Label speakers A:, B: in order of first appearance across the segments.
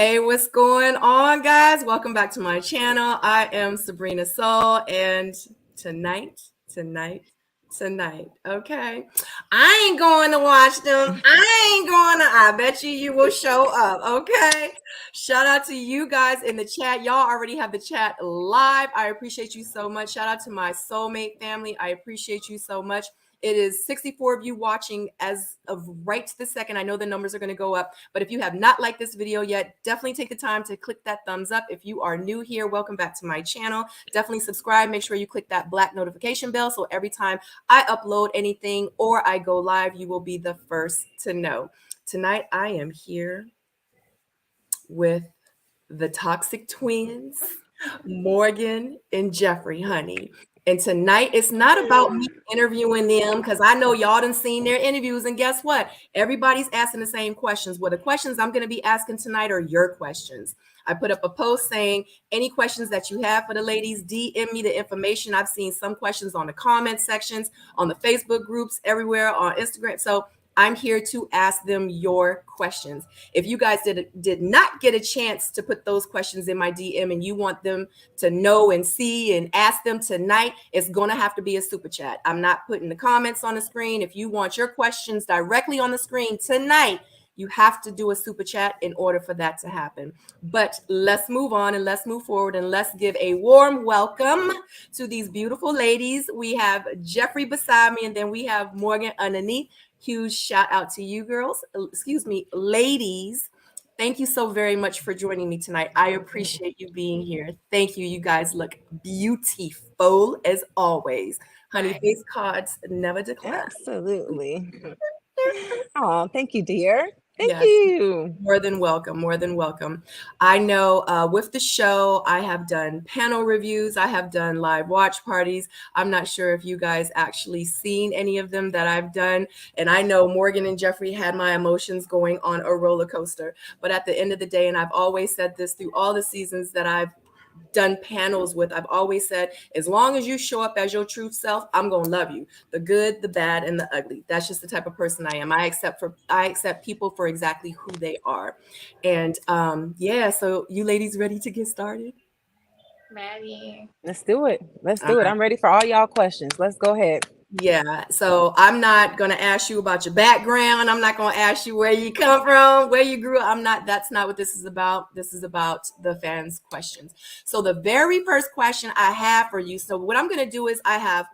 A: Hey, what's going on, guys? Welcome back to my channel. I am Sabrina Soul, and tonight, okay? I ain't going to watch them. I bet you will show up, okay? Shout out to you guys in the chat. Y'all already have the chat live. I appreciate you so much. Shout out to my soulmate family. I appreciate you so much. It is 64 of you watching as of right this second. I know the numbers are going to go up, but if you have not liked this video yet, definitely take the time to click that thumbs up. If you are new here, welcome back to my channel. Definitely subscribe. Make sure you click that black notification bell so every time I upload anything or I go live, you will be the first to know. Tonight, I am here with the Toxic Twins, Morgan and Jeffrey, honey. And tonight, it's not about me interviewing them because I know y'all done seen their interviews. And guess what? Everybody's asking the same questions. Well, the questions I'm going to be asking tonight are your questions. I put up a post saying any questions that you have for the ladies, DM me the information. I've seen some questions on the comment sections, on the Facebook groups, everywhere, on Instagram. So I'm here to ask them your questions. If you guys did not get a chance to put those questions in my DM and you want them to know and see and ask them tonight, it's going to have to be a super chat. I'm not putting the comments on the screen. If you want your questions directly on the screen tonight, you have to do a super chat in order for that to happen. But let's move on and let's move forward and let's give a warm welcome to these beautiful ladies. We have Jeffrey beside me and then we have Morgan underneath. Huge shout out to you girls, excuse me, ladies. Thank you so very much for joining me tonight. I appreciate you being here. Thank you. You guys look beautiful as always. Honey, face cards never decline.
B: Absolutely. Oh, thank you, dear. Thank
A: Yes,
B: you.
A: more than welcome, more than welcome. I know with the show, I have done panel reviews. I have done live watch parties. I'm not sure if you guys actually seen any of them that I've done. And I know Morgan and Jeffrey had my emotions going on a roller coaster. But at the end of the day, and I've always said this through all the seasons that I've done panels with, I've always said, as long as you show up as your true self, I'm gonna love you. The good, the bad, and the ugly. That's just the type of person I am. I accept people for exactly who they are. And yeah, so you ladies ready to get started?
C: Ready.
B: Let's do it. Let's do it. I'm ready for all y'all questions. Let's go ahead.
A: Yeah, so I'm not going to ask you about your background. I'm not going to ask you where you come from, where you grew up. That's not what this is about. This is about the fans' questions. So the very first question I have for you, so what I'm going to do is I have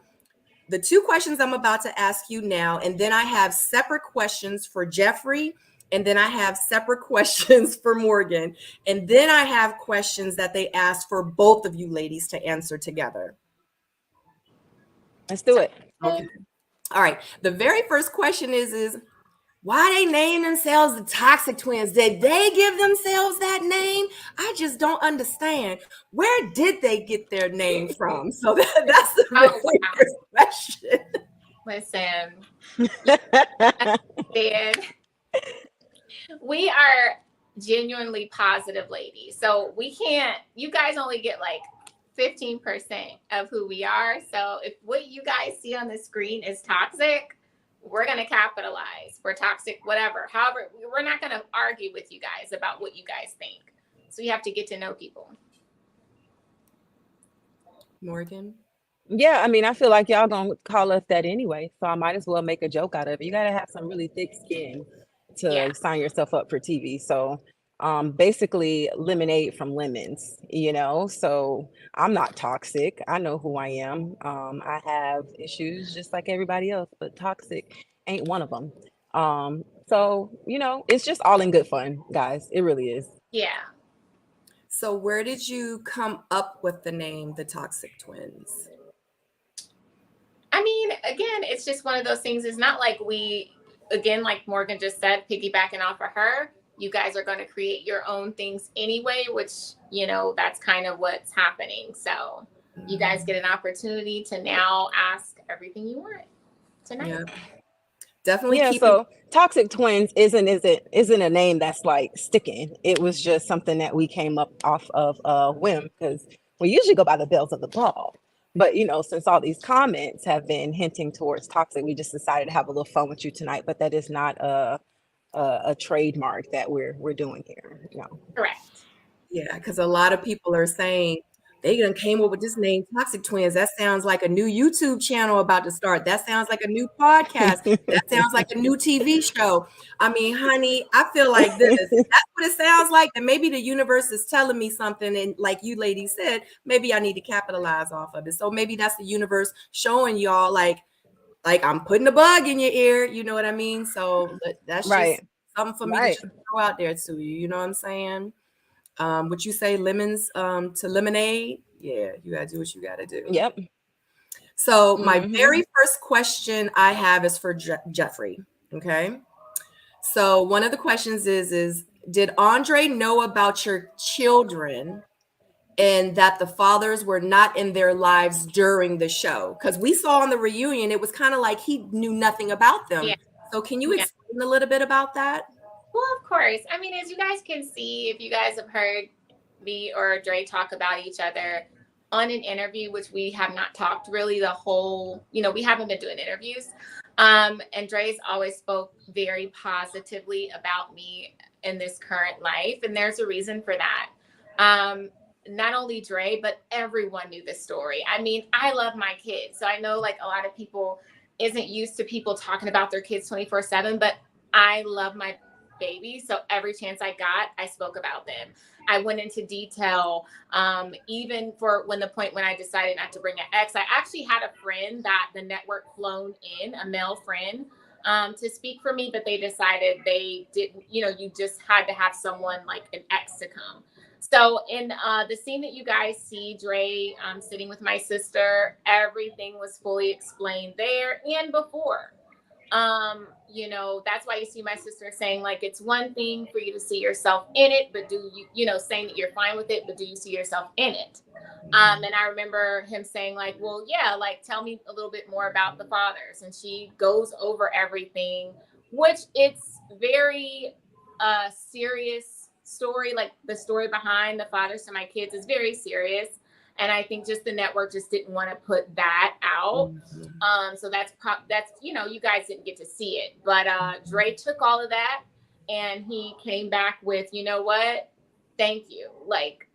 A: the two questions I'm about to ask you now, and then I have separate questions for Jeffrey, and then I have separate questions for Morgan, and then I have questions that they asked for both of you ladies to answer together.
B: Let's do it.
A: Okay. All right. The very first question is why they name themselves the Toxic Twins? Did they give themselves that name? I just don't understand. Where did they get their name from? So that's the very first question.
C: Listen, we are genuinely positive ladies. So we can't, you guys only get like 15% of who we are. So if what you guys see on the screen is toxic, we're going to capitalize. We're toxic, whatever. However, we're not going to argue with you guys about what you guys think. So you have to get to know people.
A: Morgan?
B: Yeah, I mean, I feel like y'all gonna call us that anyway, so I might as well make a joke out of it. You gotta have some really thick skin to sign yourself up for TV. So basically lemonade from lemons, you know. So I'm not toxic. I know who I am. I have issues just like everybody else, but toxic ain't one of them. So you know, it's just all in good fun, guys. It really is.
C: Yeah.
A: So where did you come up with the name the Toxic Twins?
C: I mean, again, it's just one of those things. It's not like we, again, like Morgan just said, piggybacking off of her, you guys are going to create your own things anyway, which, you know, that's kind of what's happening. So you guys get an opportunity to now ask everything you want tonight.
A: Yeah. Definitely.
B: Yeah, so Toxic Twins isn't a name that's like sticking. It was just something that we came up off of a whim because we usually go by the bells of the ball. But, you know, since all these comments have been hinting towards toxic, we just decided to have a little fun with you tonight. But that is not a trademark that we're doing here. No.
C: Correct.
A: Yeah, because a lot of people are saying they done came up with this name, Toxic Twins. That sounds like a new YouTube channel about to start. That sounds like a new podcast. That sounds like a new TV show. I mean, honey, I feel like this. That's what it sounds like. And maybe the universe is telling me something. And like you ladies said, maybe I need to capitalize off of it. So maybe that's the universe showing y'all like I'm putting a bug in your ear. You know what I mean? So that's
B: Right.
A: just something for me to just throw out there to you. You know what I'm saying? Would you say lemons to lemonade? Yeah, you gotta do what you gotta do.
B: Yep.
A: So my very first question I have is for Jeffrey. Okay. So one of the questions is did Andre know about your children and that the fathers were not in their lives during the show? Because we saw on the reunion, it was kind of like he knew nothing about them.
C: Yeah.
A: So can you explain a little bit about that?
C: Well, of course. I mean, as you guys can see, if you guys have heard me or Dre talk about each other on an interview, which we have not talked really the whole, we haven't been doing interviews. And Dre's always spoke very positively about me in this current life. And there's a reason for that. Not only Dre, but everyone knew this story. I mean, I love my kids. So I know like a lot of people isn't used to people talking about their kids 24/7, but I love my baby. So every chance I got, I spoke about them. I went into detail, even for when I decided not to bring an ex. I actually had a friend that the network flown in, a male friend, to speak for me, but they decided they didn't, you just had to have someone like an ex to come. So in the scene that you guys see, Dre sitting with my sister, everything was fully explained there and before. That's why you see my sister saying like it's one thing for you to see yourself in it, but do you saying that you're fine with it, but do you see yourself in it? And I remember him saying like, well, yeah, like tell me a little bit more about the fathers. And she goes over everything, which it's very serious story. Like the story behind the fathers to my kids is very serious. And I think just the network just didn't want to put that out. So that's you guys didn't get to see it. But Dre took all of that and he came back with, you know what? Thank you. Like,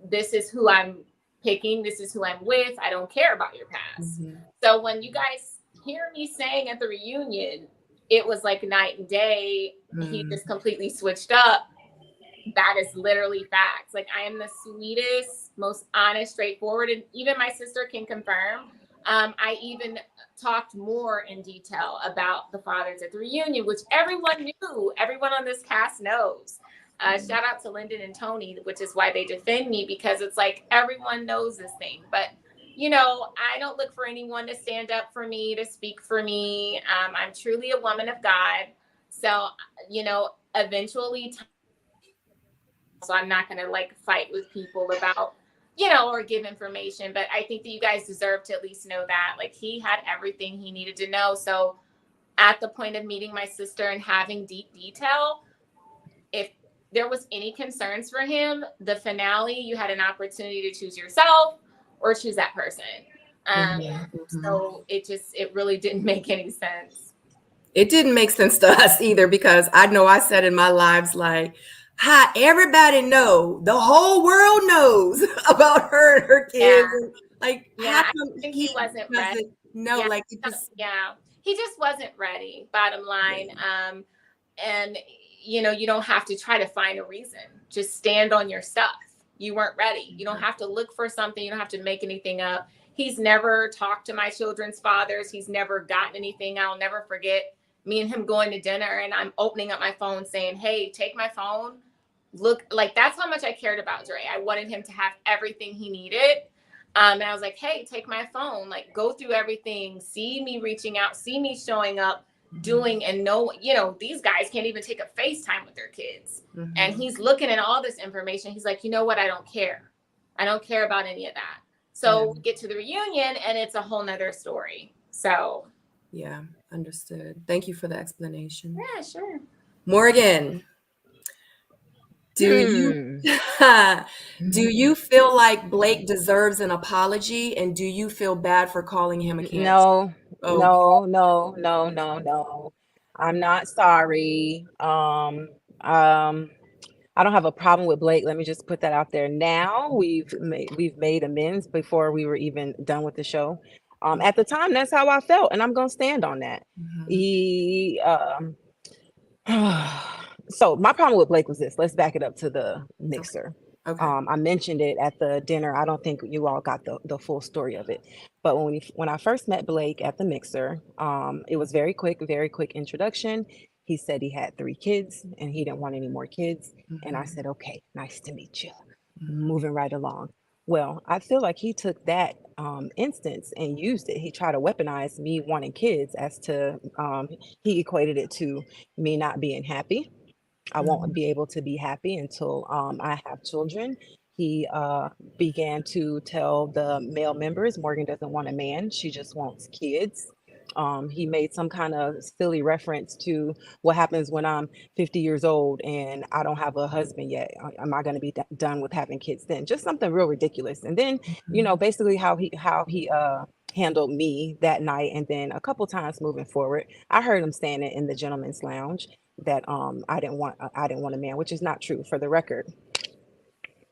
C: this is who I'm picking. This is who I'm with. I don't care about your past. So when you guys hear me saying at the reunion, it was like night and day. He just completely switched up. That is literally facts. Like I am the sweetest, most honest, straightforward, and even my sister can confirm. I even talked more in detail about the fathers at the reunion, which everyone knew. Everyone on this cast knows. Shout out to Lyndon and Tony, which is why they defend me, because it's like everyone knows this thing. But I don't look for anyone to stand up for me, to speak for me. I'm truly a woman of God. So eventually. So I'm not going to like fight with people about, or give information. But I think that you guys deserve to at least know that like he had everything he needed to know. So at the point of meeting my sister and having deep detail, if there was any concerns for him, the finale, you had an opportunity to choose yourself or choose that person. So it really didn't make any sense.
A: It didn't make sense to us either, because I know I said in my lives like, hi, everybody know, the whole world knows about her and her kids.
C: Yeah.
A: And like,
C: I think he wasn't ready.
A: No,
C: yeah.
A: like it just,
C: he just wasn't ready. Bottom line, and you don't have to try to find a reason. Just stand on your stuff. You weren't ready. You don't have to look for something. You don't have to make anything up. He's never talked to my children's fathers. He's never gotten anything. I'll never forget me and him going to dinner, and I'm opening up my phone saying, hey, take my phone. Look, like that's how much I cared about Dre. I wanted him to have everything he needed. And I was like, hey, take my phone, like go through everything, see me reaching out, see me showing up, doing, and these guys can't even take a FaceTime with their kids. And he's looking at all this information. He's like, you know what? I don't care. I don't care about any of that. So we get to the reunion and it's a whole nother story. So.
A: Yeah, understood. Thank you for the explanation.
C: Yeah, sure.
A: Morgan, do you feel like Blake deserves an apology, and do you feel bad for calling him a cancer?
B: No,
A: Oh.
B: no. I'm not sorry. I don't have a problem with Blake. Let me just put that out there. Now we've made amends before we were even done with the show. At the time, that's how I felt, and I'm gonna stand on that. He so my problem with Blake was this. Let's back it up to the mixer.
A: Okay.
B: I mentioned it at the dinner. I don't think you all got the full story of it. But when I first met Blake at the mixer, it was very quick introduction. He said he had 3 kids and he didn't want any more kids. And I said, okay, nice to meet you. Moving right along. Well, I feel like he took that instance and used it. He tried to weaponize me wanting kids as to he equated it to me not being happy. I won't be able to be happy until I have children. He began to tell the male members, Morgan doesn't want a man, she just wants kids. He made some kind of silly reference to what happens when I'm 50 years old and I don't have a husband yet. Am I going to be done with having kids then? Just something real ridiculous. And then, basically how he handled me that night, and then a couple times moving forward, I heard him saying it in the gentleman's lounge that I didn't want a man, which is not true. For the record,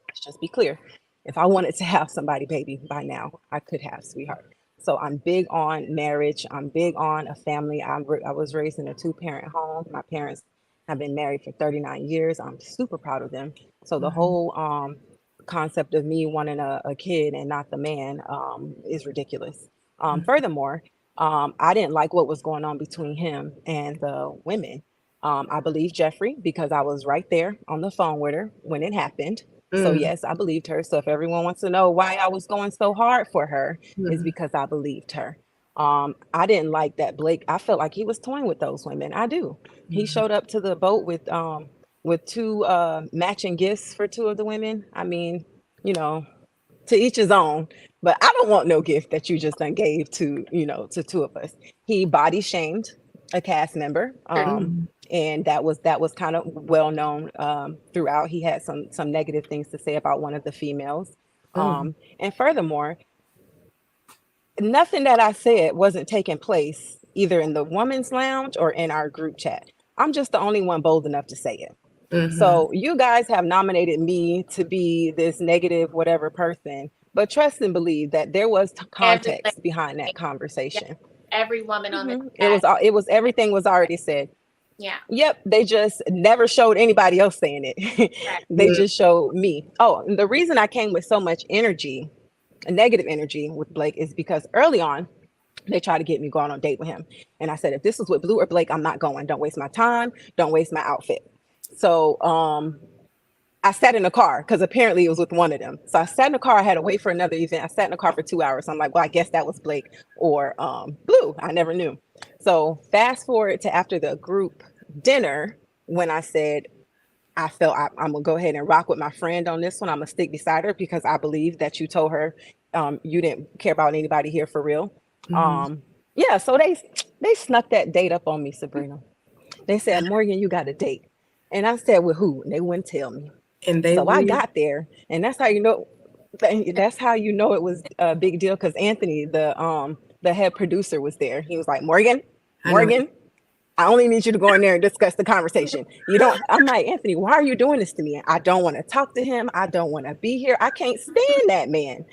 B: let's just be clear. If I wanted to have somebody, baby, by now I could have, sweetheart. So I'm big on marriage. I'm big on a family. I was raised in a 2-parent home. My parents have been married for 39 years. I'm super proud of them. So the whole concept of me wanting a kid and not the man is ridiculous. Furthermore, I didn't like what was going on between him and the women. I believe Jeffrey because I was right there on the phone with her when it happened. So yes, I believed her. So if everyone wants to know why I was going so hard for her, is because I believed her. I didn't like that Blake. I felt like he was toying with those women. I do. He showed up to the boat with 2 matching gifts for 2 of the women. I mean, to each his own, but I don't want no gift that you just done gave to 2 of us. He body shamed a cast member. And that was kind of well known throughout. He had some negative things to say about one of the females. And furthermore, nothing that I said wasn't taking place either in the woman's lounge or in our group chat. I'm just the only one bold enough to say it. So you guys have nominated me to be this negative whatever person, but trust and believe that there was context behind that conversation.
C: Every woman on the
B: it was everything was already said.
C: Yeah.
B: Yep. They just never showed anybody else saying it. They just showed me. Oh, and the reason I came with so much energy, a negative energy with Blake, is because early on, they tried to get me going on a date with him. And I said, if this was with Blue or Blake, I'm not going. Don't waste my time. Don't waste my outfit. So I sat in the car because apparently it was with one of them. So I sat in the car. I had to wait for another event. I sat in the car for 2 hours. I'm like, well, I guess that was Blake or Blue. I never knew. So fast forward to after the group dinner, when I said, I felt I'm gonna go ahead and rock with my friend on this one. I'm gonna stick beside her because I believe that you told her you didn't care about anybody here for real. Yeah, so they snuck that date up on me, Sabrina. They said, Morgan, you got a date. And I said, with who? And they wouldn't tell me. And I got there, and that's how you know it was a big deal, because Anthony, the head producer, was there. He was like, Morgan, I only need you to go in there and discuss the conversation. I'm like, Anthony, why are you doing this to me? I don't want to talk to him. I don't want to be here. I can't stand that man.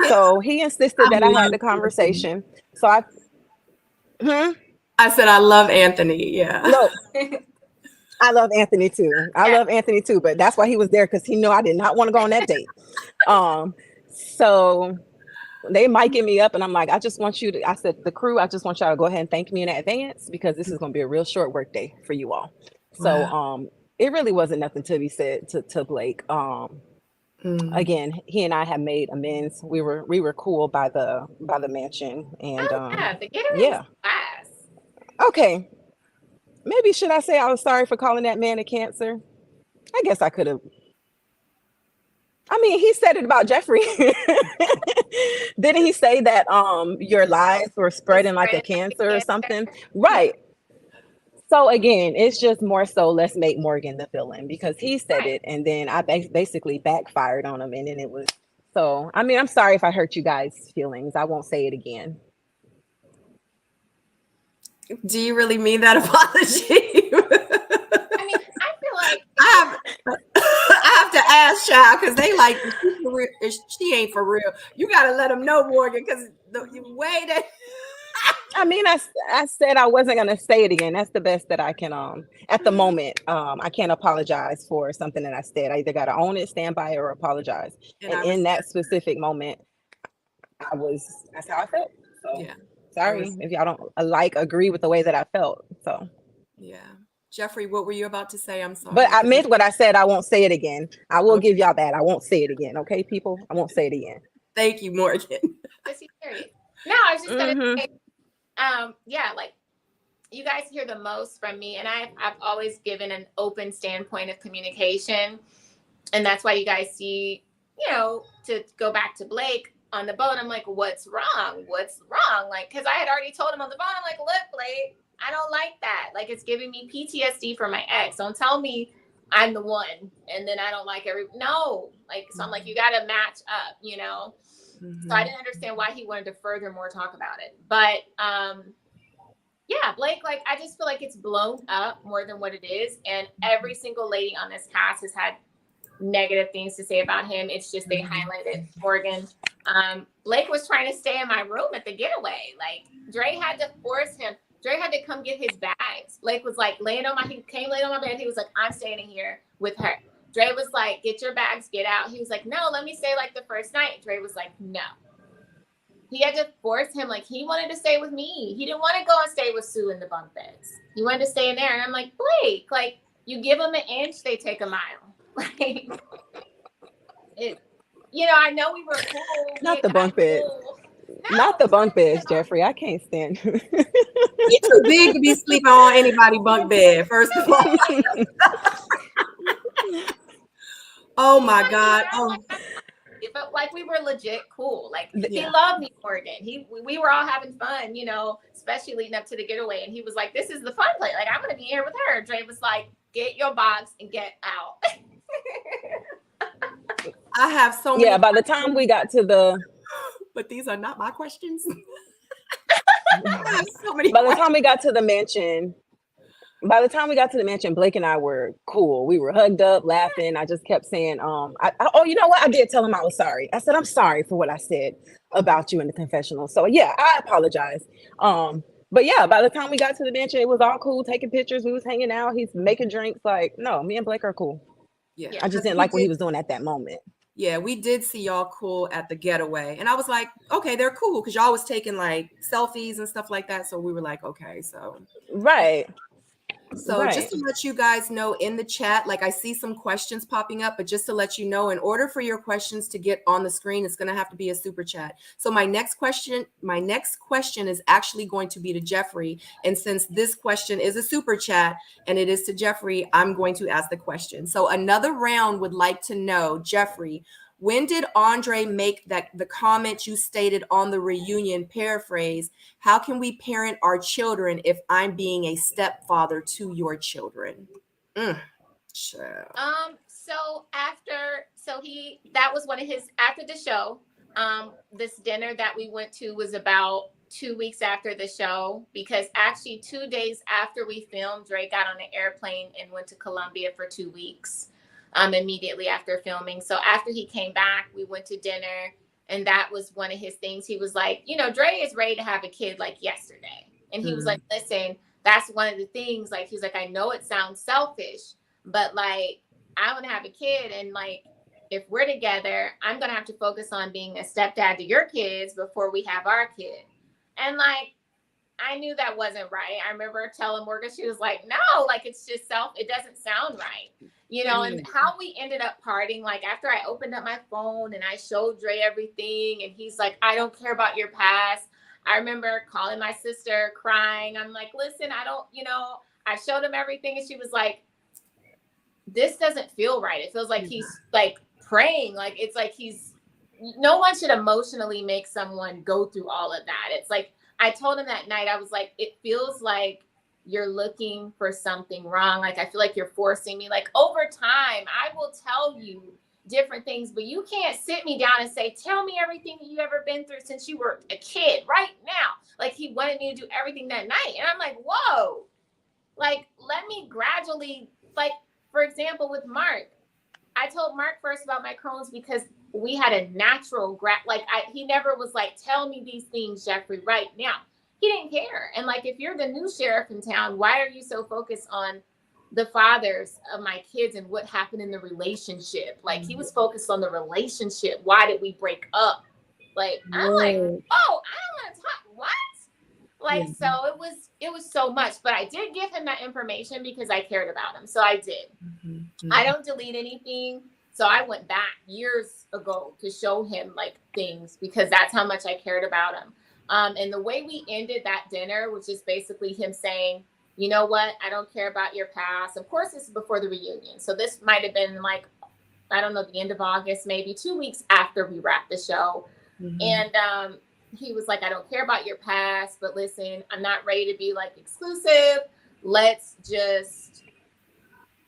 B: So he insisted that I had the conversation. So I
A: said, I love Anthony. Yeah.
B: No, I love Anthony too. Love Anthony too, but that's why he was there, because he knew I did not want to go on that date. So they miking me up, and I'm like, I said, the crew, I just want y'all to go ahead and thank me in advance, because this is going to be a real short work day for you all. So it really wasn't nothing to be said to Blake. Again, he and I have made amends. We were cool by the mansion, and
C: the getaway class.
B: Okay, maybe should I say I was sorry for calling that man a Cancer? I guess I could have. I mean, he said it about Jeffrey. Didn't he say that your lies were spreading like a cancer or something? Right. So again, it's just more so, let's make Morgan the villain, because he said it, and then I basically backfired on him, and then it was. So, I mean, I'm sorry if I hurt you guys' feelings. I won't say it again.
A: Do you really mean that apology?
C: I mean, I feel like
A: I have to ask child because they like if she ain't for real. You gotta let them know, Morgan, because the way that
B: I mean, I said I wasn't gonna say it again. That's the best that I can at the moment. I can't apologize for something that I said. I either gotta own it, stand by it, or apologize. And in that specific moment, that's how I felt. So
A: yeah.
B: sorry if y'all don't agree with the way that I felt. So
A: yeah. Jeffrey, what were you about to say? I'm sorry.
B: but I meant what I said. I won't say it again. I will
A: Okay.
B: give y'all that. I won't say it again. Okay, people? I won't say it again.
A: Thank you, Morgan.
C: is he serious? No, I was just gonna say, yeah, like you guys hear the most from me, and I've always given an open standpoint of communication, and that's why you guys see, you know, to go back to Blake on the boat, I'm like, what's wrong? What's wrong? Like, because I had already told him on the boat, I'm like, look, Blake, I don't like that. Like, it's giving me PTSD for my ex. Don't tell me I'm the one, and then I don't like no. Like, so I'm like, you got to match up, you know. So I didn't understand why he wanted to furthermore talk about it. But yeah, Blake, like, I just feel like it's blown up more than what it is. And every single lady on this cast has had negative things to say about him. It's just they highlighted Morgan. Blake was trying to stay in my room at the getaway. Like, Dre had to force him. Dre had to come get his bags. Blake was like he came laying on my bed. He was like, I'm staying in here with her. Dre was like, get your bags, get out. He was like, no, let me stay like the first night. Dre was like, no. He had to force him. Like, he wanted to stay with me. He didn't want to go and stay with Sue in the bunk beds. He wanted to stay in there. And I'm like, Blake, like, you give them an inch, they take a mile. Like, you know, I know we were cool.
B: Not the bunk bed.
C: Cool.
B: No, not the bunk beds, Jeffrey. I can't stand.
A: You're too big to be sleeping on anybody's bunk bed, first of all. Oh my God. Oh.
C: But like, we were legit cool. Like, he loved me, Morgan. We were all having fun, you know, especially leading up to the getaway. And he was like, this is the fun place. Like, I'm gonna be here with her. Dre was like, get your box and get out.
A: I have so many.
B: Yeah, by the time we got to
A: but these are not my questions.
B: So many by the time we got to the mansion, Blake and I were cool. We were hugged up, laughing. I just kept saying, oh, you know what? I did tell him I was sorry. I said, I'm sorry for what I said about you in the confessional. So yeah, I apologize. But yeah, by the time we got to the mansion, it was all cool, taking pictures. We was hanging out. He's making drinks. Like, no, me and Blake are cool.
A: Yeah.
B: I just didn't like what he was doing at that moment.
A: Yeah, we did see y'all cool at the getaway. And I was like, okay, they're cool. Because y'all was taking like selfies and stuff like that. So we were like, okay, so.
B: Right.
A: So just to let you guys know in the chat, like I see some questions popping up, but just to let you know, in order for your questions to get on the screen, it's going to have to be a super chat. So my next question is actually going to be to Jeffrey. And since this question is a super chat and it is to Jeffrey, I'm going to ask the question. So another round would like to know, Jeffrey, when did Andre make the comment you stated on the reunion, paraphrase, how can we parent our children if I'm being a stepfather to your children?
C: So that was one of his, after the show, this dinner that we went to was about 2 weeks after the show, because actually 2 days after we filmed, Dre got on an airplane and went to Colombia for 2 weeks. Immediately after filming. So after he came back, we went to dinner, and that was one of his things. He was like, you know, Dre is ready to have a kid like yesterday. And he was like, listen, that's one of the things. Like, he's like, I know it sounds selfish, but like, I want to have a kid. And like, if we're together, I'm going to have to focus on being a stepdad to your kids before we have our kid. And like, I knew that wasn't right. I remember telling Morgan, she was like, no, like, it's just it doesn't sound right. You know, and how we ended up parting, like after I opened up my phone and I showed Dre everything, and he's like, I don't care about your past. I remember calling my sister, crying. I'm like, listen, I don't, you know, I showed him everything, and she was like, this doesn't feel right. It feels like he's like praying. Like, it's like no one should emotionally make someone go through all of that. It's like, I told him that night, I was like, it feels like you're looking for something wrong. Like, I feel like you're forcing me. Like, over time, I will tell you different things, but you can't sit me down and say, tell me everything that you ever been through since you were a kid right now. Like, he wanted me to do everything that night. And I'm like, whoa, like, let me gradually, like, for example, with Mark, I told Mark first about my Crohn's because we had a natural he never was like, tell me these things, Jeffrey, right now. He didn't care. And like, if you're the new sheriff in town, why are you so focused on the fathers of my kids and what happened in the relationship? Like, he was focused on the relationship. Why did we break up? Like, I'm like, oh, I don't want to talk. What? Like, so it was so much, but I did give him that information because I cared about him. So I did. I don't delete anything. So I went back years ago to show him like things because that's how much I cared about him. And the way we ended that dinner, which is basically him saying, you know what, I don't care about your past. Of course, this is before the reunion. So this might have been like, I don't know, the end of August, maybe 2 weeks after we wrapped the show. And he was like, I don't care about your past, but listen, I'm not ready to be like exclusive. Let's just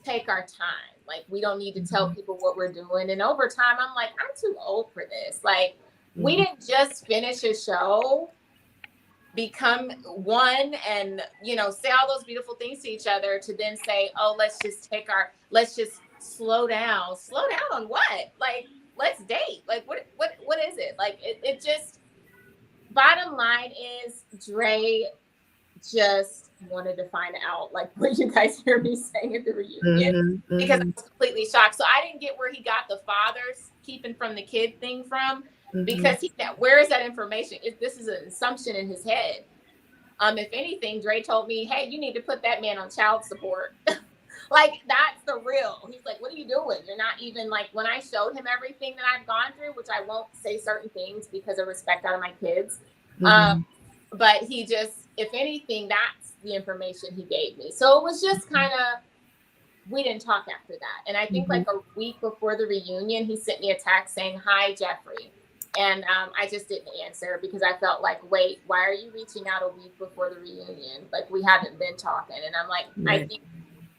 C: take our time. Like, we don't need to tell people what we're doing. And over time, I'm like, I'm too old for this. Like, we didn't just finish a show, become one, and, you know, say all those beautiful things to each other to then say, oh, let's just slow down. Slow down on what? Like, let's date. Like, what is it? Like, it just, bottom line is Dre just wanted to find out, like, what you guys hear me saying at the reunion, because I was completely shocked. So I didn't get where he got the fathers keeping from the kid thing from, because where is that information? This is an assumption in his head. If anything, Dre told me, hey, you need to put that man on child support. Like, that's the real. He's like, what are you doing? You're not even, like, when I showed him everything that I've gone through, which I won't say certain things because of respect out of my kids. But he just, if anything, that's the information he gave me. So it was just kind of, we didn't talk after that. And I think like a week before the reunion, he sent me a text saying, hi, Jeffrey. And I just didn't answer because I felt like, wait, why are you reaching out a week before the reunion? Like, we haven't been talking. And I'm like, I think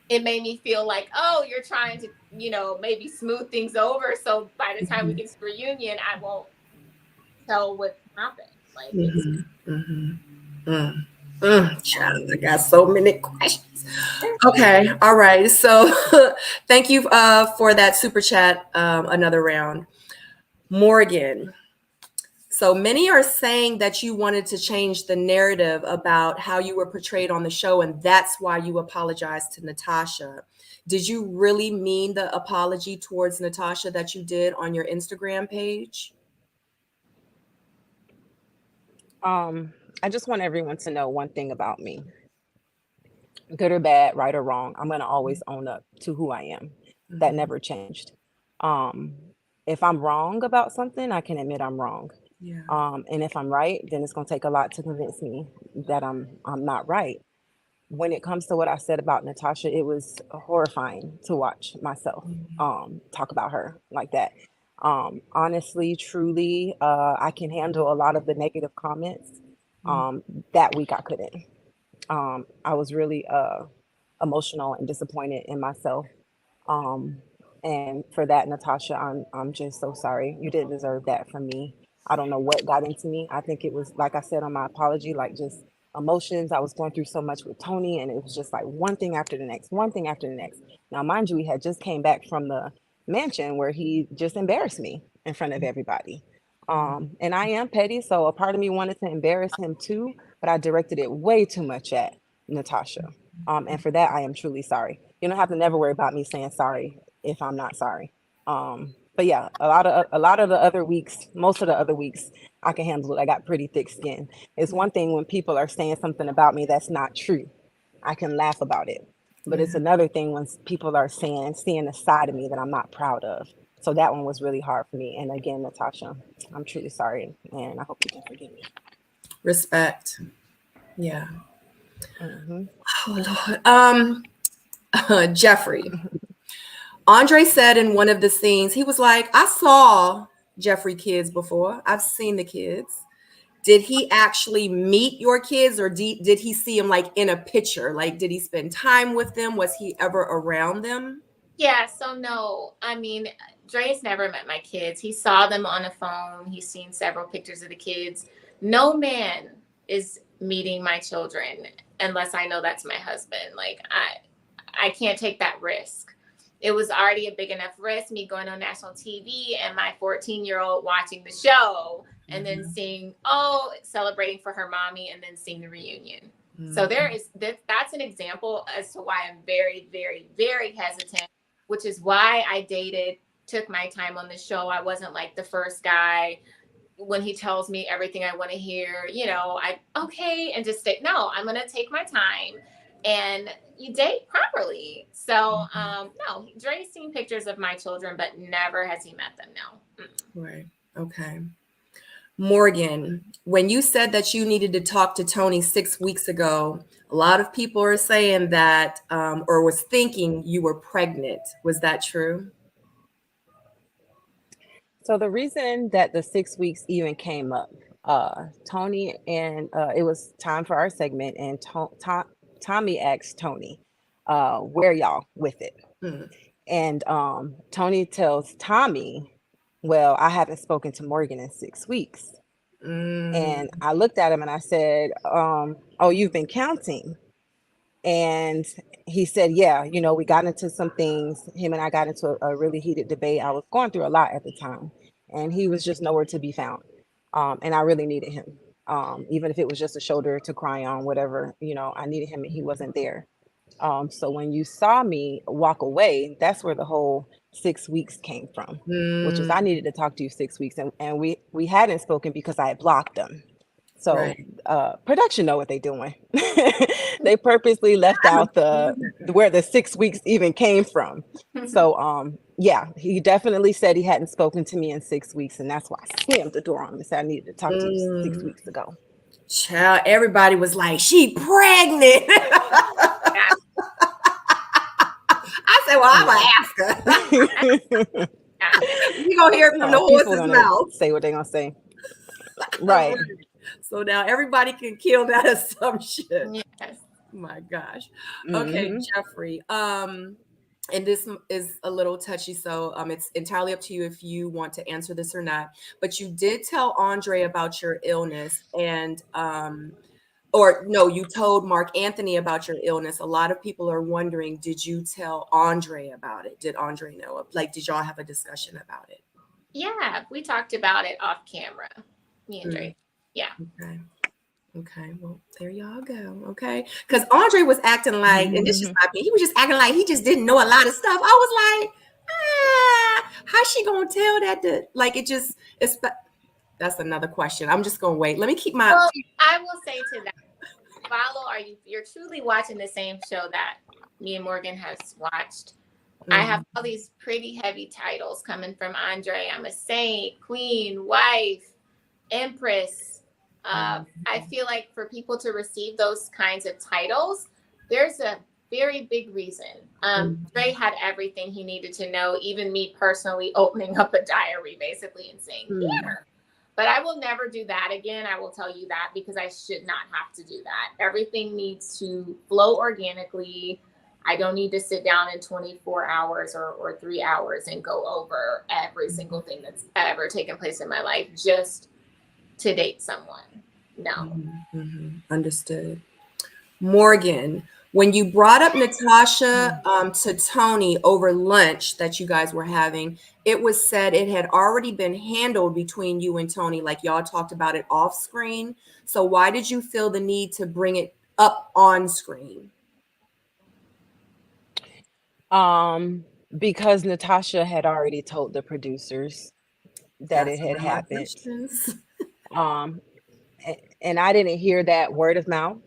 C: it made me feel like, oh, you're trying to, you know, maybe smooth things over. So by the time we get to the reunion, I won't tell what happened. Like,
A: Child, I got so many questions. Okay, all right. So thank you for that super chat. Another round. Morgan. So many are saying that you wanted to change the narrative about how you were portrayed on the show, and that's why you apologized to Natasha. Did you really mean the apology towards Natasha that you did on your Instagram page?
B: I just want everyone to know one thing about me. Good or bad, right or wrong, I'm going to always own up to who I am. That never changed. If I'm wrong about something, I can admit I'm wrong. And if I'm right, then it's going to take a lot to convince me that I'm not right. When it comes to what I said about Natasha, it was horrifying to watch myself talk about her like that. Honestly, truly, I can handle a lot of the negative comments. That week I couldn't. I was really emotional and disappointed in myself. And for that, Natasha, I'm just so sorry. You didn't deserve that from me. I don't know what got into me. I think it was, like I said on my apology, like just emotions. I was going through so much with Tony, and it was just like one thing after the next, one thing after the next. Now, mind you, we had just came back from the mansion where he just embarrassed me in front of everybody. And I am petty, so a part of me wanted to embarrass him too, but I directed it way too much at Natasha. And for that, I am truly sorry. You don't have to never worry about me saying sorry if I'm not sorry. But yeah, a lot of the other weeks, most of the other weeks, I can handle it. I got pretty thick skin. It's one thing when people are saying something about me that's not true. I can laugh about it. But it's another thing when people are seeing a side of me that I'm not proud of. So that one was really hard for me. And again, Natasha, I'm truly sorry, and I hope you can forgive me.
A: Respect. Yeah. Oh, Lord. Jeffrey. Andre said in one of the scenes, he was like, I saw Jeffrey kids before. I've seen the kids. Did he actually meet your kids, or did he see them like in a picture? Like, did he spend time with them? Was he ever around them?
C: Yeah, so no, I mean, Dre's never met my kids. He saw them on a phone. He's seen several pictures of the kids. No man is meeting my children unless I know that's my husband. Like I can't take that risk. It was already a big enough risk, me going on national TV and my 14-year-old watching the show and then seeing, celebrating for her mommy and then seeing the reunion. So that's an example as to why I'm very, very, very hesitant, which is why I took my time on the show. I wasn't like the first guy when he tells me everything I want to hear, and just say, no, I'm going to take my time and you date properly. So, no, Dre's seen pictures of my children, but never has he met them. No.
A: Right. Okay. Morgan, when you said that you needed to talk to Tony 6 weeks ago, a lot of people are saying that, or was thinking you were pregnant. Was that true?
B: So the reason that the 6 weeks even came up, Tony and it was time for our segment, and Tommy asked Tony, where y'all with it? And Tony tells Tommy, well, I haven't spoken to Morgan in 6 weeks. And I looked at him and I said, oh, you've been counting? And he said, yeah, we got into some things. Him and I got into a really heated debate. I was going through a lot at the time, and he was just nowhere to be found. And I really needed him. Even if it was just a shoulder to cry on, whatever, I needed him and he wasn't there. So when you saw me walk away, that's where the whole 6 weeks came from, which is I needed to talk to you 6 weeks. And we hadn't spoken because I had blocked them. So production know what they're doing. They purposely left out where the 6 weeks even came from. So yeah, he definitely said he hadn't spoken to me in 6 weeks, and that's why I slammed the door on him and said I needed to talk to you 6 weeks ago.
A: Child, everybody was like, she pregnant. I said, well, I'm gonna ask her. You gonna hear it from the horse's mouth.
B: Say what they're gonna say. Right.
A: So now everybody can kill that assumption.
C: Yes.
A: My gosh. Okay, Jeffrey. And this is a little touchy, so it's entirely up to you if you want to answer this or not. But you did tell Andre about your illness, and or no, you told Mark Anthony about your illness. A lot of people are wondering, did you tell Andre about it? Did Andre know? Like, did y'all have a discussion about it?
C: Yeah, we talked about it off camera, me and Dre. Yeah.
A: Okay, well, there y'all go. Okay, because Andre was acting like, and this is not me, he was just acting like he just didn't know a lot of stuff. I was like, how's she gonna tell that? That's another question. I'm just gonna wait. Let me keep my.
C: Well, I will say to that, you're truly watching the same show that me and Morgan has watched. I have all these pretty heavy titles coming from Andre. I'm a saint, queen, wife, empress. I feel like for people to receive those kinds of titles, there's a very big reason. Dre had everything he needed to know, even me personally opening up a diary basically and saying, here. But I will never do that again. I will tell you that, because I should not have to do that. Everything needs to flow organically. I don't need to sit down in 24 hours or 3 hours and go over every single thing that's ever taken place in my life just to date someone. No.
A: Understood. Morgan, when you brought up Natasha to Tony over lunch that you guys were having, it was said it had already been handled between you and Tony, like y'all talked about it off screen. So why did you feel the need to bring it up on screen?
B: Because Natasha had already told the producers that it had happened. And I didn't hear that word of mouth.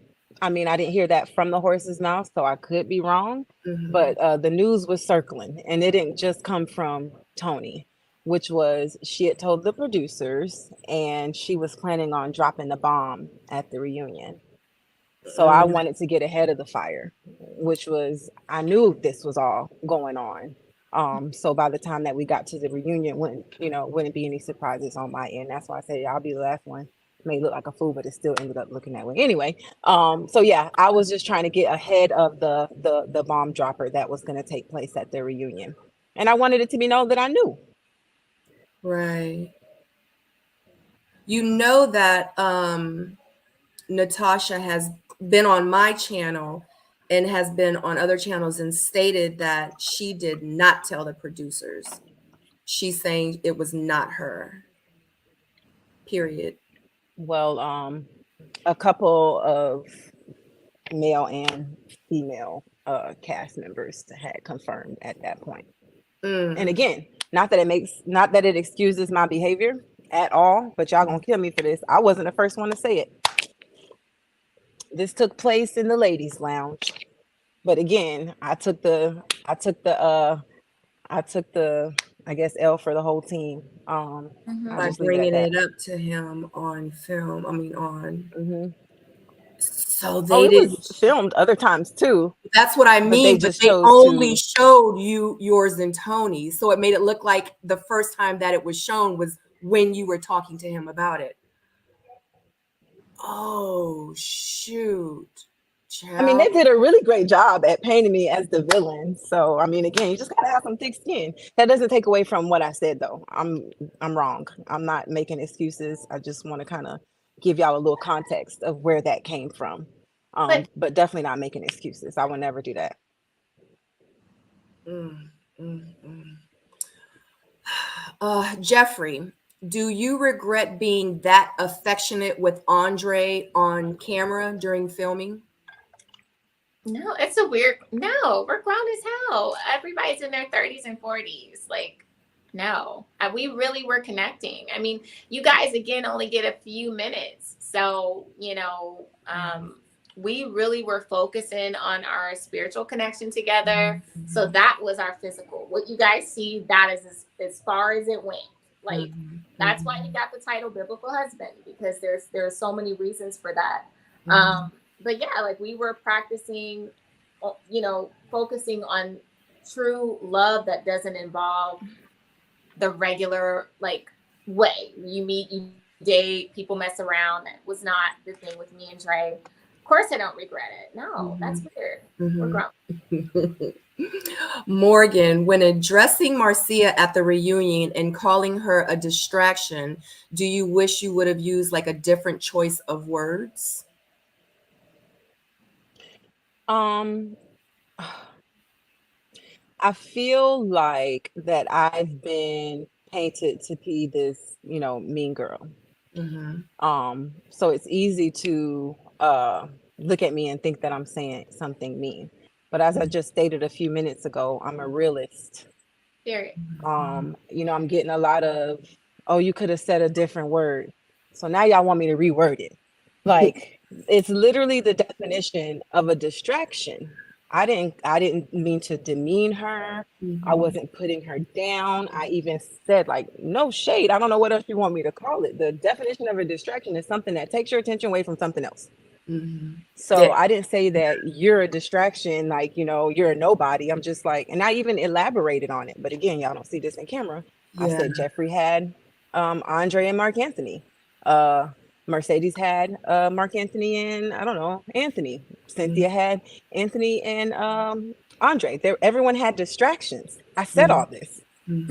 B: I mean, I didn't hear that from the horse's mouth, so I could be wrong. But the news was circling, and it didn't just come from Tony, which was she had told the producers, and she was planning on dropping the bomb at the reunion. So I wanted to get ahead of the fire, which was, I knew this was all going on. So by the time that we got to the reunion, wouldn't be any surprises on my end. That's why I said I'll be the last one. May look like a fool, but it still ended up looking that way anyway. So yeah, I was just trying to get ahead of the bomb dropper that was going to take place at the reunion, and I wanted it to be known that I knew.
A: Right. You know that Natasha has been on my channel and has been on other channels and stated that she did not tell the producers. She's saying it was not her. Period.
B: Well, a couple of male and female cast members had confirmed at that point. And again, not that it excuses my behavior at all, but y'all gonna kill me for this. I wasn't the first one to say it. This took place in the ladies' lounge. But again, I took the I guess L for the whole team.
A: By bringing it up to him on film. I mean on. So they
B: it was filmed other times too.
A: That's what I mean. But they only showed you yours and Tony's, so it made it look like the first time that it was shown was when you were talking to him about it. Oh shoot!
B: I mean, they did a really great job at painting me as the villain. So I mean, again, you just gotta have some thick skin. That doesn't take away from what I said, though. I'm wrong. I'm not making excuses. I just want to kind of give y'all a little context of where that came from. But definitely not making excuses. I would never do that.
A: Jeffrey, do you regret being that affectionate with Andre on camera during filming?
C: No, it's no, we're grown as hell. Everybody's in their 30s and 40s. Like, no, we really were connecting. I mean, you guys, again, only get a few minutes. So, you know, we really were focusing on our spiritual connection together. So that was our physical. What you guys see, that is as far as it went. Like, that's why he got the title Biblical Husband, because there's so many reasons for that. But yeah, like we were practicing, you know, focusing on true love that doesn't involve the regular, like, way you meet, you date, people mess around. That was not the thing with me and Dre. Of course I don't regret it. No, that's weird. We're grown.
A: Morgan, when addressing Marcia at the reunion and calling her a distraction, do you wish you would have used like a different choice of words?
B: I feel like that I've been painted to be this, you know, mean girl. So it's easy to look at me and think that I'm saying something mean. But as I just stated a few minutes ago, I'm a realist.
C: Period.
B: You know, I'm getting a lot of, oh, you could have said a different word. So now y'all want me to reword it. Like, it's literally the definition of a distraction. I didn't mean to demean her. I wasn't putting her down. I even said, like, no shade. I don't know what else you want me to call it. The definition of a distraction is something that takes your attention away from something else. So I didn't say that you're a distraction, like, you know, you're a nobody. I'm just like, and I even elaborated on it. But again, y'all don't see this in camera. I said Jeffrey had Andre and Mark Anthony. Mercedes had Mark Anthony and, I don't know, Anthony. Cynthia had Anthony and Andre. Everyone had distractions. I said all this.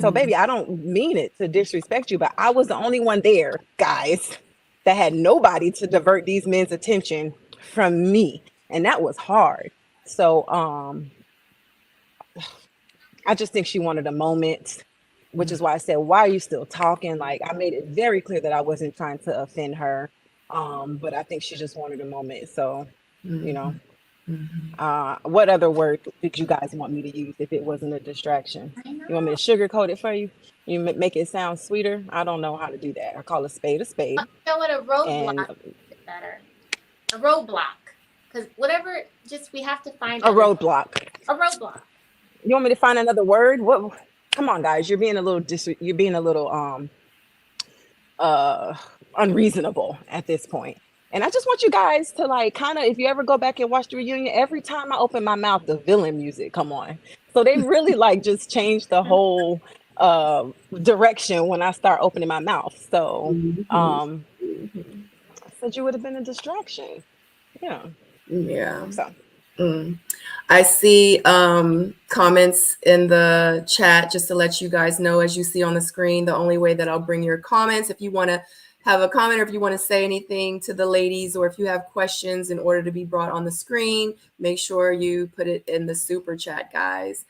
B: So baby, I don't mean it to disrespect you, but I was the only one there, guys, that had nobody to divert these men's attention from me. And that was hard. So I just think she wanted a moment, which is why I said, why are you still talking? Like, I made it very clear that I wasn't trying to offend her. But I think she just wanted a moment. So, you know, what other word did you guys want me to use if it wasn't a distraction? You want me to sugarcoat it for you? You make it sound sweeter? I don't know how to do that. I call a spade a spade.
C: You know what, a roadblock is better. A roadblock. Because whatever, just we have to find
B: a roadblock.
C: A roadblock.
B: You want me to find another word? What? Come on, guys. You're being a little unreasonable at this point. And I just want you guys to, like, kind of, if you ever go back and watch the reunion, every time I open my mouth, the villain music come on. So they really like just changed the whole direction when I start opening my mouth. So I said you would have been a distraction. Yeah. So
A: I see comments in the chat, just to let you guys know, as you see on the screen. The only way that I'll bring your comments, if you want to have a comment or if you want to say anything to the ladies, or if you have questions in order to be brought on the screen, make sure you put it in the super chat, guys.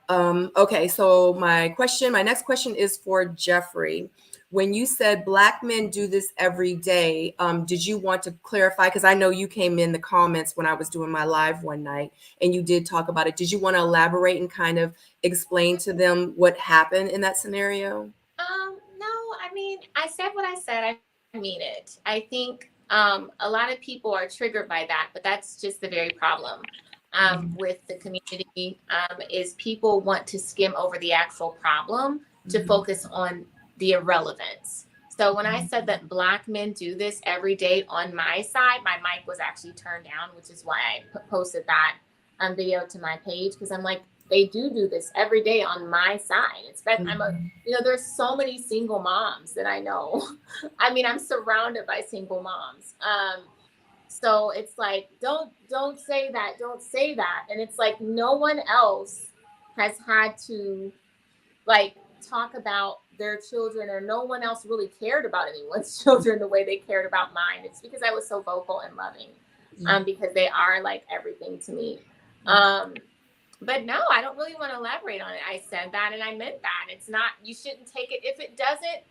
A: Okay, so my next question is for Jeffrey. When you said Black men do this every day, did you want to clarify? Because I know you came in the comments when I was doing my live one night and you did talk about it. Did you want to elaborate and kind of explain to them what happened in that scenario?
C: No, I mean, I said what I said. I mean it. I think a lot of people are triggered by that, but that's just the very problem with the community is people want to skim over the actual problem to focus on the irrelevance. So when I said that Black men do this every day on my side, my mic was actually turned down, which is why I posted that video to my page, because I'm like, they do this every day on my side. It's there's so many single moms that I know. I mean, I'm surrounded by single moms. So it's like, don't say that, don't say that. And it's like, no one else has had to like talk about their children, or no one else really cared about anyone's children the way they cared about mine. It's because I was so vocal and loving, because they are like everything to me. But no, I don't really want to elaborate on it. I said that and I meant that. It's not, you shouldn't take it. If it doesn't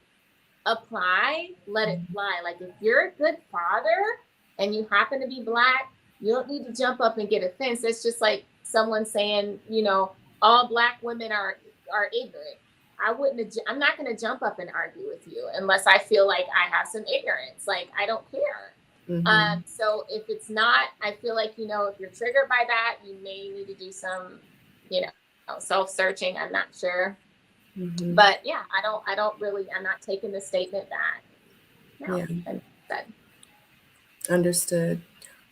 C: apply, let it fly. Like if you're a good father and you happen to be Black, you don't need to jump up and get offense. It's just like someone saying, all Black women are ignorant. I'm not going to jump up and argue with you unless I feel like I have some ignorance. Like, I don't care. So if it's not, I feel like, if you're triggered by that, you may need to do some, self-searching. I'm not sure. But yeah, I'm not taking the statement back. No, yeah.
A: Understood.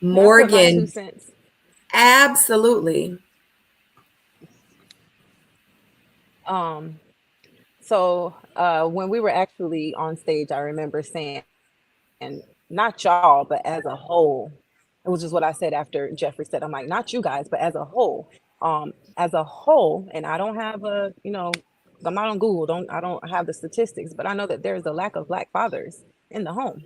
B: Morgan. 2 cents.
A: Absolutely.
B: So when we were actually on stage, I remember saying, and not y'all, but as a whole, it was just what I said after Jeffrey said, I'm like, not you guys, but as a whole, and I don't have I'm not on Google, I don't have the statistics, but I know that there's a lack of Black fathers in the home,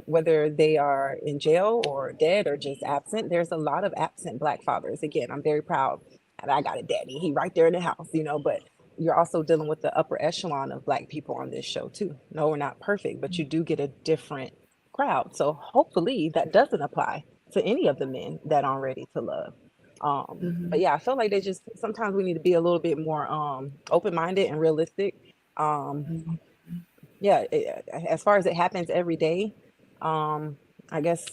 B: whether they are in jail or dead or just absent. There's a lot of absent Black fathers. Again, I'm very proud and I got a daddy. He right there in the house, but you're also dealing with the upper echelon of Black people on this show too. No, we're not perfect, but you do get a different crowd. So hopefully that doesn't apply to any of the men that aren't ready to love. But yeah, I feel like sometimes we need to be a little bit more open-minded and realistic. Yeah, as far as it happens every day, I guess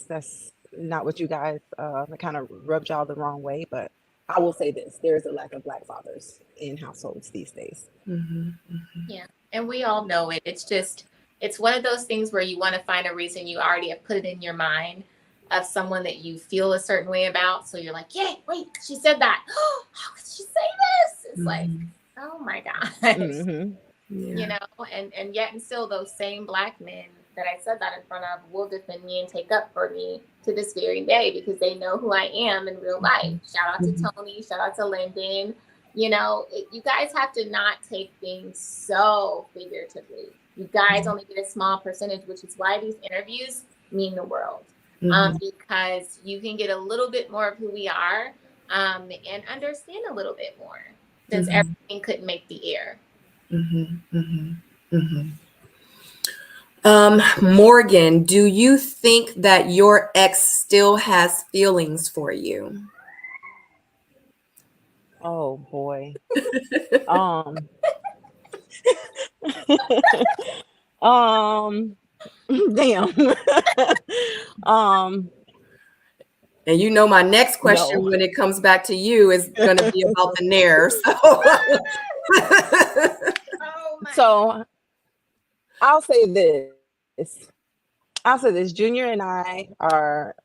B: that's not what you guys kind of rubbed y'all the wrong way, but I will say this: there is a lack of Black fathers in households these days.
C: Yeah, and we all know it. It's one of those things where you want to find a reason. You already have put it in your mind of someone that you feel a certain way about. So you're like, yeah, wait, she said that. How could she say this? It's like, oh my gosh. And yet and still those same Black men that I said that in front of will defend me and take up for me to this very day, because they know who I am in real life. Shout out to Tony, shout out to Lyndon. You guys have to not take things so figuratively. You guys only get a small percentage, which is why these interviews mean the world. Because you can get a little bit more of who we are and understand a little bit more, since everything couldn't make the air.
A: Morgan, do you think that your ex still has feelings for you?
B: Oh boy. Damn.
A: And my next question when it comes back to you is going to be about the Nair.
B: So I'll say this. Junior and I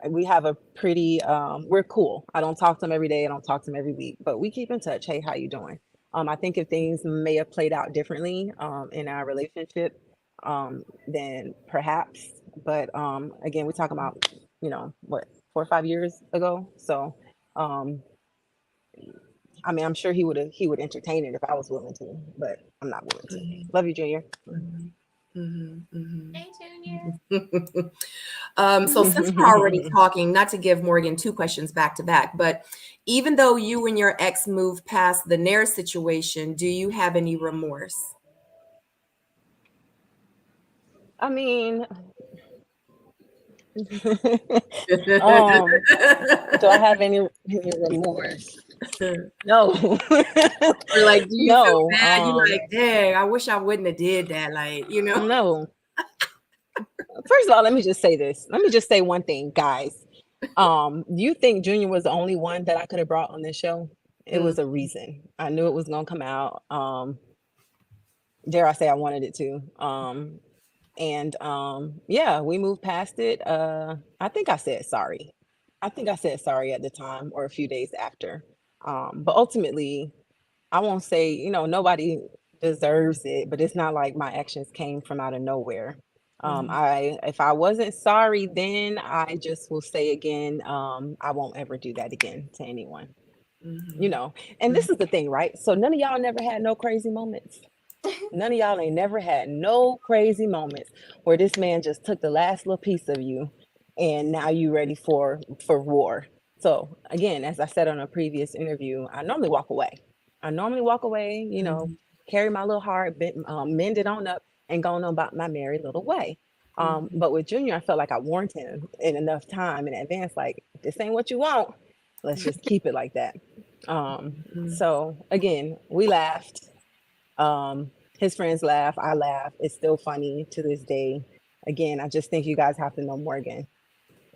B: we have a pretty, we're cool. I don't talk to him every day. I don't talk to him every week, but we keep in touch. Hey, how you doing? I think if things may have played out differently in our relationship, then perhaps, but again, we're talking about, what, 4 or 5 years ago. So, I mean, I'm sure he would entertain it if I was willing to, but I'm not willing to. Love you, Junior.
C: Hey, Junior.
A: So since we're already talking, not to give Morgan two questions back to back, but even though you and your ex moved past the Nair situation, do you have any remorse?
B: I mean, do I have any remorse? No.
A: Or like, do you feel
B: No.
A: bad? You like, dang, I wish I wouldn't have did that. Like, you know.
B: No. First of all, let me just say this. Let me just say one thing, guys. You think Junior was the only one that I could have brought on this show? It was a reason. I knew it was gonna come out. Dare I say I wanted it to. Yeah, we moved past it. I think I said sorry. I think I said sorry at the time or a few days after. But ultimately, I won't say, nobody deserves it, but it's not like my actions came from out of nowhere. If I wasn't sorry then, I just will say again, I won't ever do that again to anyone. And this is the thing, right? So none of y'all never had no crazy moments. None of y'all ain't never had no crazy moments where this man just took the last little piece of you and now you ready for war. So again, as I said on a previous interview, I normally walk away, carry my little heart, mend it on up and go on about my merry little way. But with Junior, I felt like I warned him in enough time in advance, like, this ain't what you want. Let's just keep it like that. So again, we laughed. His friends laugh, I laugh. It's still funny to this day. Again, I just think you guys have to know Morgan.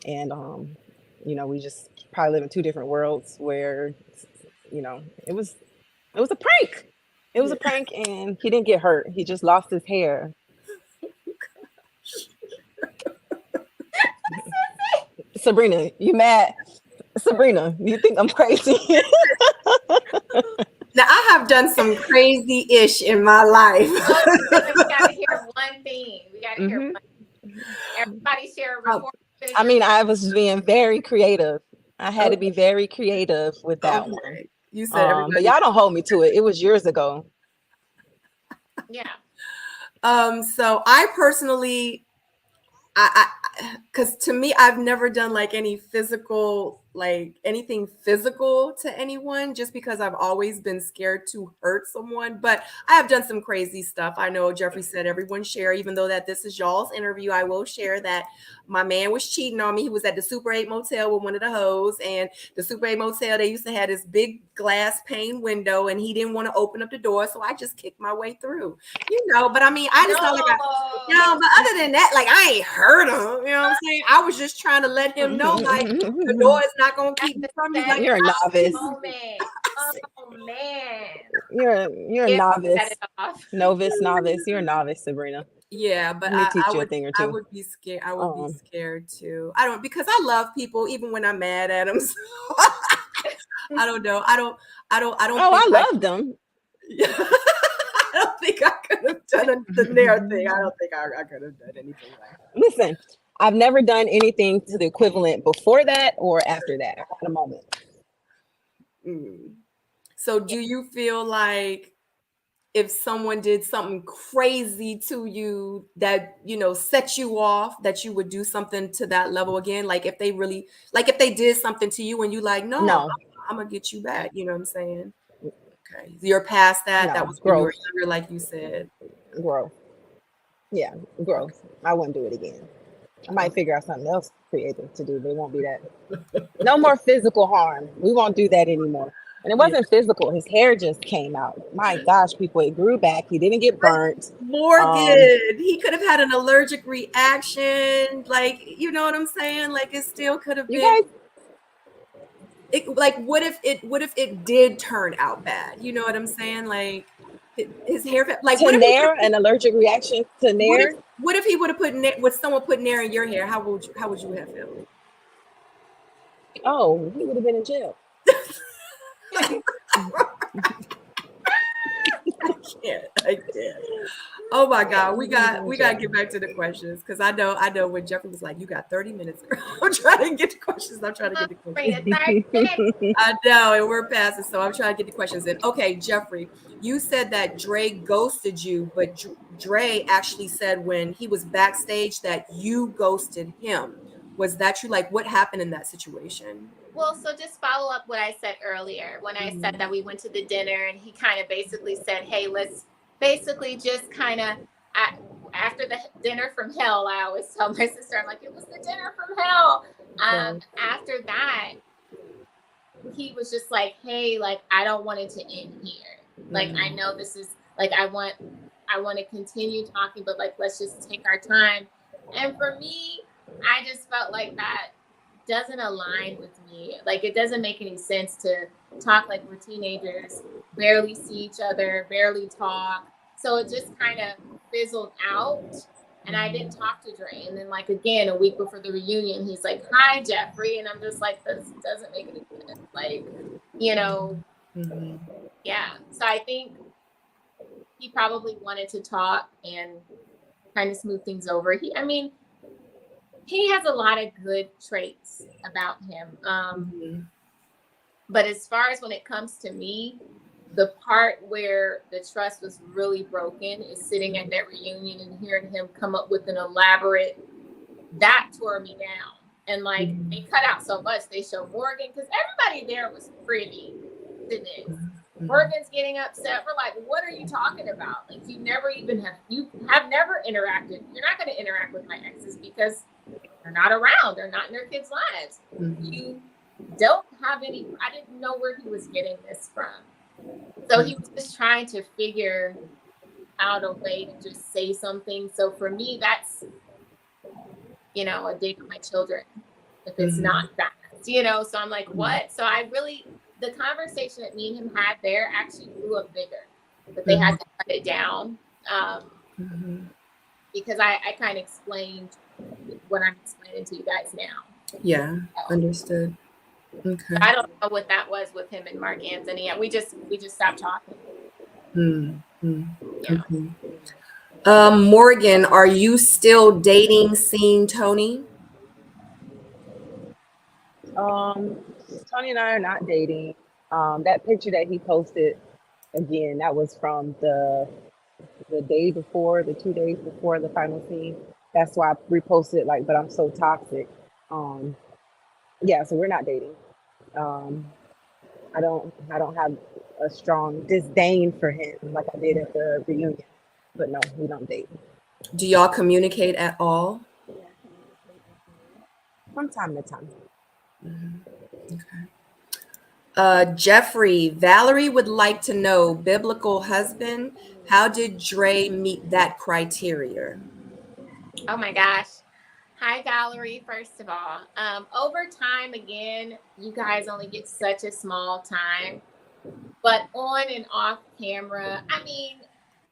B: And we just probably live in two different worlds where, it was a prank. It was a prank and he didn't get hurt. He just lost his hair. Sabrina, you mad? Sabrina, you think I'm crazy?
A: Now, I have done some crazy-ish in my life.
C: We gotta hear one thing. Everybody share a report.
B: I mean, I was being very creative. I had to be very creative with that one.
A: You said everybody.
B: But y'all don't hold me to it. It was years ago.
C: Yeah.
A: So I personally, because to me, I've never done like any anything physical to anyone, just because I've always been scared to hurt someone. But I have done some crazy stuff. I know Jeffrey said everyone share, even though that this is y'all's interview, I will share that my man was cheating on me. He was at the Super 8 motel with one of the hoes, and the Super 8 motel, they used to have this big glass pane window, and he didn't want to open up the door, so I just kicked my way through. But I mean, I just not like but other than that, like, I ain't hurt him. You know what I'm saying? I was just trying to let him know, like, the door is not gonna keep me from you. Like,
B: you're a novice.
C: Oh man.
B: You're a novice. Novice. You're a novice, Sabrina.
A: Yeah, but
B: I
A: would be scared. I would be scared too. Because I love people even when I'm mad at them. So I don't know. I don't.
B: Oh, I love them.
A: I don't think I could have done the Nair thing. I don't think I could have done anything like that.
B: Listen, I've never done anything to the equivalent before that or after that. I had a moment.
A: So do you feel like if someone did something crazy to you that, set you off, that you would do something to that level again? Like if they did something to you and you like, no. I'm going to get you back. You know what I'm saying? Okay. You're past that.
B: No,
A: that was when you were younger, like you said.
B: Growth. Yeah, growth. I wouldn't do it again. I might figure out something else creative to do, but it won't be that. No more physical harm. We won't do that anymore. And it wasn't physical. His hair just came out. My gosh, people, it grew back. He didn't get burnt.
A: Morgan, he could have had an allergic reaction. Like, you know what I'm saying? Like, it still could have been. What if it did turn out bad? You know what I'm saying? Like, his hair, like,
B: to Nair, an allergic reaction to Nair.
A: What if he would have someone put Nair in your hair? How would you have felt?
B: Oh, he would have been in jail.
A: I can't. Oh my God, we got to get back to the questions because I know when Jeffrey was like, "You got 30 minutes." Girl. I'm trying to get the questions. I know, and we're past it, so I'm trying to get the questions in. Okay, Jeffrey, you said that Dre ghosted you, but Dre actually said when he was backstage that you ghosted him. Was that true? Like, what happened in that situation?
C: Well, so just follow up what I said earlier when I said that we went to the dinner and he kind of basically said, hey, let's basically just kind of, after the dinner from hell, I always tell my sister, I'm like, it was the dinner from hell. After that, he was just like, hey, like, I don't want it to end here. Like, I know this is like, I want to continue talking, but like, let's just take our time. And for me, I just felt like that doesn't align with me. Like, it doesn't make any sense to talk like we're teenagers, barely see each other, barely talk. So it just kind of fizzled out. And I didn't talk to Dre. And then, like, again, a week before the reunion, he's like, hi, Jeffrey. And I'm just like, this doesn't make any sense. Like, you know, yeah. So I think he probably wanted to talk and kind of smooth things over. He has a lot of good traits about him. But as far as when it comes to me, the part where the trust was really broken is sitting at that reunion and hearing him come up with an elaborate, that tore me down. And like, they cut out so much. They show Morgan, because everybody there was privy to this. Morgan's getting upset. We're like, what are you talking about? Like, you have never interacted. You're not going to interact with my exes because they're not around. They're not in their kids' lives. You don't have any, I didn't know where he was getting this from. So he was just trying to figure out a way to just say something. So for me, that's, you know, a dig at my children if it's not that, you know. So I'm like, what? So the conversation that me and him had there actually grew up bigger, but they had to cut it down because I kind of explained what I'm explaining to you guys now.
A: Yeah, understood. Okay.
C: I don't know what that was with him and Mark Anthony. We just stopped talking. Yeah.
A: Okay. Morgan, are you still dating Seeing Tony?
B: Tony and I are not dating. That picture that he posted, again, that was from the day before, the 2 days before the final scene. That's why I reposted like, but I'm so toxic. Yeah, so we're not dating. I don't have a strong disdain for him like I did at the reunion, but no, we don't date.
A: Do y'all communicate at all?
B: From time to time.
A: Okay. Jeffrey, Valerie would like to know, biblical husband, how did Dre meet that criteria?
C: Oh my gosh. Hi, Valerie, first of all. Over time, again, you guys only get such a small time, but on and off camera, I mean,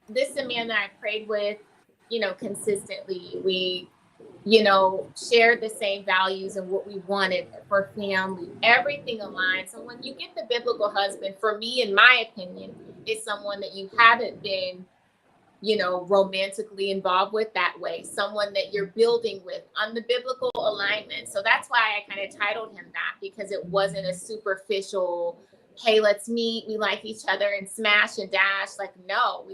C: this is a man that I prayed with, you know, consistently. We, you know, shared the same values and what we wanted for family. Everything aligned. So when you get the biblical husband, for me, in my opinion, is someone that you haven't been, you know, romantically involved with that way, someone that you're building with on the biblical alignment. So that's why I kind of titled him that, because it wasn't a superficial, hey, let's meet, we like each other and smash and dash. Like, no,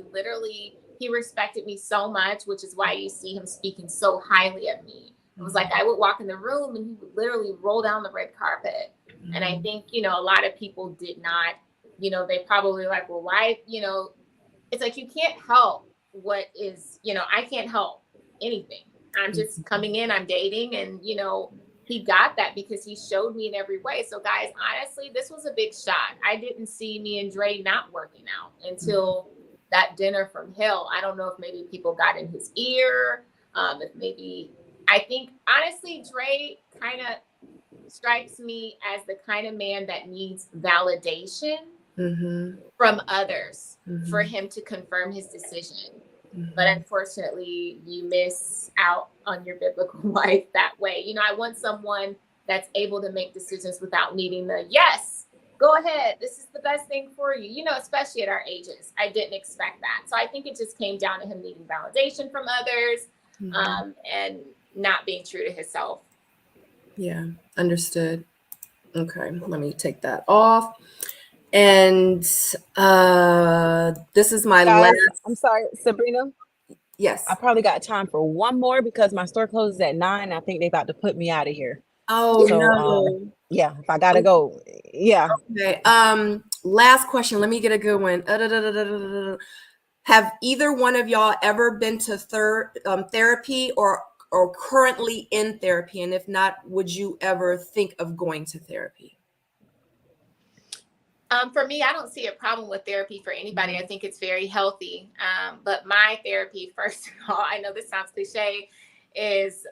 C: he respected me so much, which is why you see him speaking so highly of me. It was like I would walk in the room and he would literally roll down the red carpet. And I think, you know, a lot of people did not, you know, they probably like, well, why, you know, it's like, you can't help what is, you know, I can't help anything. I'm just coming in, I'm dating, and, you know, he got that because he showed me in every way. So guys, honestly, this was a big shot. I didn't see me and Dre not working out until that dinner from hell. I don't know if maybe people got in his ear, if maybe, I think honestly, Dre kind of strikes me as the kind of man that needs validation from others for him to confirm his decision. But unfortunately, you miss out on your biblical wife that way. You know, I want someone that's able to make decisions without needing the yes, go ahead. This is the best thing for you. You know, especially at our ages, I didn't expect that. So I think it just came down to him needing validation from others, and not being true to himself.
A: Yeah, understood. Okay, let me take that off. And this is my
B: Guys,
A: last.
B: I'm sorry, Sabrina.
A: Yes.
B: I probably got time for one more because my store closes at 9. I think they about to put me out of here.
A: Oh,
B: So,
A: no.
B: yeah, if I gotta go, yeah.
A: Okay. Last question. Let me get a good one. Have either one of y'all ever been to therapy or currently in therapy? And if not, would you ever think of going to therapy?
C: For me, I don't see a problem with therapy for anybody. I think it's very healthy. But my therapy, first of all, I know this sounds cliche, is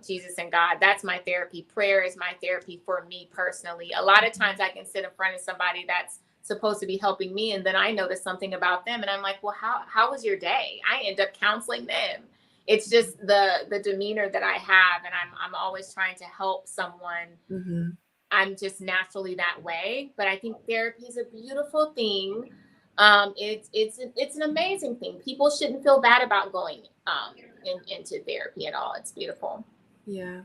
C: Jesus and God. That's my therapy. Prayer is my therapy for me personally. A lot of times I can sit in front of somebody that's supposed to be helping me, and then I notice something about them, and I'm like, well, how was your day? I end up counseling them. It's just the demeanor that I have, and I'm always trying to help someone. I'm just naturally that way, but I think therapy is a beautiful thing. It's an amazing thing. People shouldn't feel bad about going into therapy at all. It's beautiful.
A: Yeah.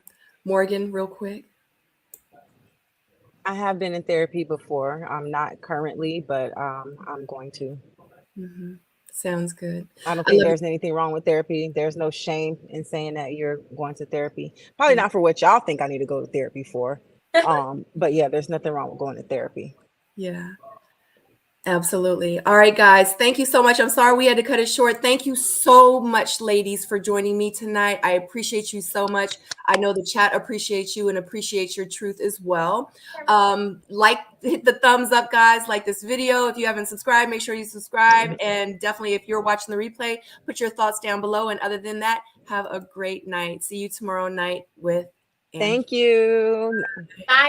A: Morgan, real quick.
B: I have been in therapy before. I'm not currently, but I'm going to.
A: Sounds good.
B: I don't think there's anything wrong with therapy. There's no shame in saying that you're going to therapy. Probably not for what y'all think I need to go to therapy for. But yeah, there's nothing wrong with going to therapy.
A: Yeah. Absolutely. All right, guys. Thank you so much. I'm sorry we had to cut it short. Thank you so much, ladies, for joining me tonight. I appreciate you so much. I know the chat appreciates you and appreciates your truth as well. Hit the thumbs up, guys. Like this video. If you haven't subscribed, make sure you subscribe. And definitely, if you're watching the replay, put your thoughts down below. And other than that, have a great night. See you tomorrow night with Angie.
B: Thank you.
C: Bye.